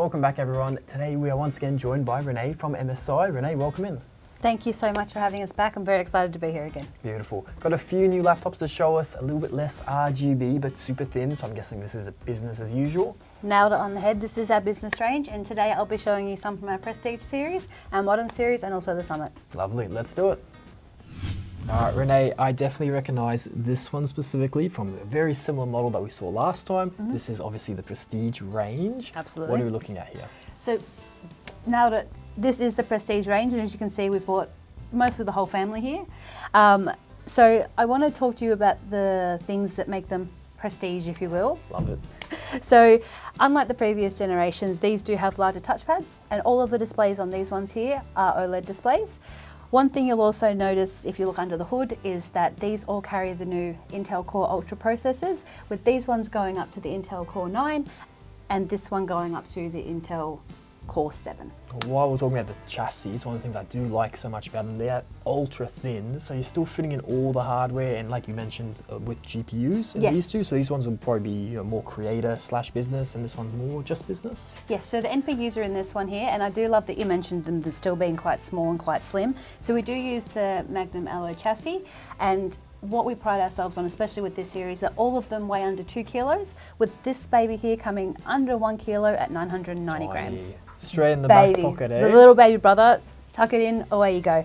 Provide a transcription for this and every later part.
Welcome back everyone. Today we are once again joined by Renee from MSI. Renee, welcome in. Thank you so much for having us back. I'm very excited to be here again. Beautiful. Got a few new laptops to show us, a little bit less RGB but super thin, so I'm guessing this is a business as usual. Nailed it on the head. This is our business range, and today I'll be showing you some from our Prestige series, our Modern series, and also the Summit. Lovely, let's do it. All right, Renee, I definitely recognize this one specifically from a very similar model that we saw last time. This is obviously the Prestige range. Absolutely. What are we looking at here? So, nailed it. This is the Prestige range, and as you can see, we've bought most of the whole family here. So I want to talk to you about the things that make them prestige, if you will. Love it. So, unlike the previous generations, these do have larger touchpads, and all of the displays on these ones here are OLED displays. One thing you'll also notice if you look under the hood is that these all carry the new Intel Core Ultra processors, with these ones going up to the Intel Core 9 and this one going up to the Intel Core 7. While we're talking about the chassis, one of the things I do like so much about them, they're ultra thin, so you're still fitting in all the hardware, and like you mentioned with GPUs in these two, so these ones will probably be more creator / business, and this one's more just business. Yes, so the NPUs are in this one here, and I do love that you mentioned them still being quite small and quite slim. So we do use the Magnum alloy chassis, and what we pride ourselves on, especially with this series, that all of them weigh under 2 kilos, with this baby here coming under 1 kilo at 990 grams. Straight in the Baby, back pocket, eh? the little baby brother, tuck it in, away you go.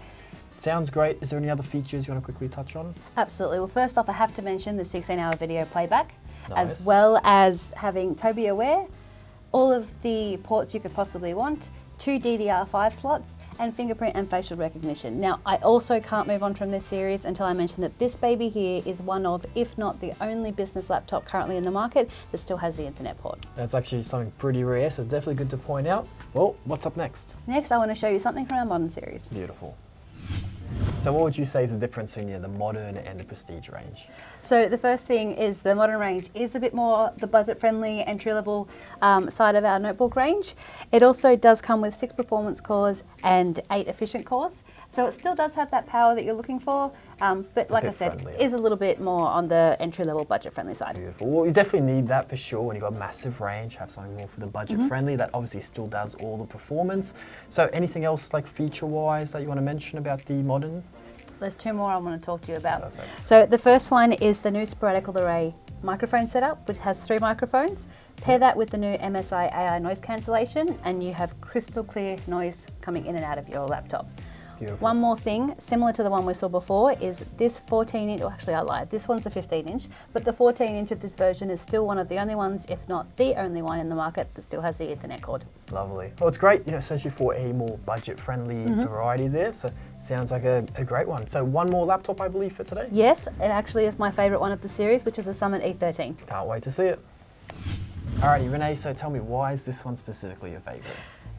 Sounds great. Is there any other features you want to quickly touch on? Absolutely. Well, first off, I have to mention the 16-hour video playback, Nice. as well as having Tobii Aware, all of the ports you could possibly want, 2 DDR5 slots, and fingerprint and facial recognition. Now, I also can't move on from this series until I mention that this baby here is one of, if not the only business laptop currently in the market that still has the Ethernet port. That's actually something pretty rare, so it's definitely good to point out. Well, what's up next? Next, I want to show you something from our Modern series. Beautiful. So what would you say is the difference between the Modern and the Prestige range? So the first thing is the Modern range is a bit more the budget-friendly, entry-level side of our notebook range. It also does come with 6 performance cores and 8 efficient cores. So it still does have that power that you're looking for, but like I said, is a little bit more on the entry-level budget-friendly side. Beautiful. Well, you definitely need that for sure when you've got a massive range, have something more for the budget-friendly that obviously still does all the performance. So anything else like feature-wise that you want to mention about the Modern? There's 2 more I want to talk to you about. Perfect. So the first one is the new sporadical array microphone setup, which has 3 microphones. Pair that with the new MSI AI noise cancellation, and you have crystal clear noise coming in and out of your laptop. Beautiful. One more thing, similar to the one we saw before, is this 14-inch, or actually I lied, this one's the 15-inch, but the 14-inch of this version is still one of the only ones, if not the only one in the market that still has the Ethernet cord. Lovely. Well, it's great, especially for a more budget-friendly variety there, so sounds like a great one. So one more laptop, I believe, for today? Yes, it actually is my favourite one of the series, which is the Summit E13. Can't wait to see it. Alrighty, Renee, so tell me, why is this one specifically your favourite?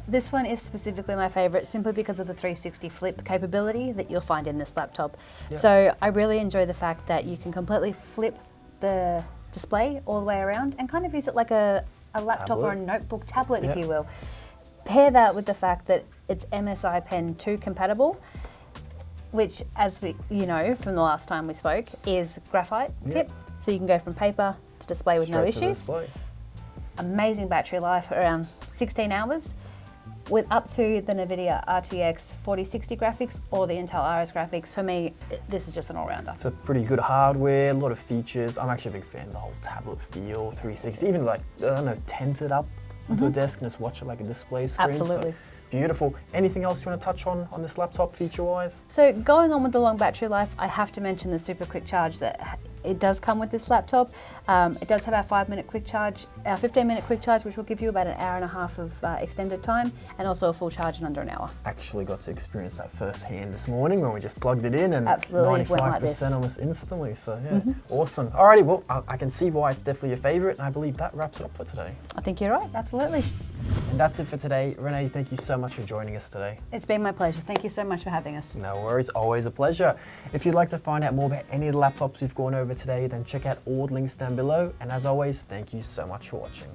This one is specifically my favourite simply because of the 360 flip capability that you'll find in this laptop. Yep. So I really enjoy the fact that you can completely flip the display all the way around and kind of use it like a laptop or a notebook tablet, if you will. Pair that with the fact that it's MSI Pen 2 compatible, which, as we from the last time we spoke, is graphite tip. So you can go from paper to display with no issues. Amazing battery life, around 16 hours. With up to the NVIDIA RTX 4060 graphics or the Intel Iris graphics, for me, this is just an all-rounder. So pretty good hardware, a lot of features. I'm actually a big fan of the whole tablet feel, 360, even like, I don't know, tent it up onto a desk and just watch it like a display screen. Absolutely. So beautiful. Anything else you want to touch on this laptop feature-wise? So going on with the long battery life, I have to mention the super quick charge that it does come with this laptop. It does have our 5-minute quick charge, our 15-minute quick charge, which will give you about an hour and a half of extended time, and also a full charge in under an hour. Actually got to experience that firsthand this morning when we just plugged it in, and absolutely 95% almost instantly. So yeah, awesome. Alrighty, well, I can see why it's definitely your favourite, and I believe that wraps it up for today. I think you're right, absolutely. And that's it for today. Renee, thank you so much for joining us today. It's been my pleasure. Thank you so much for having us. No worries, always a pleasure. If you'd like to find out more about any of the laptops we've gone over today, then check out all the links down below. And as always, thank you so much for watching.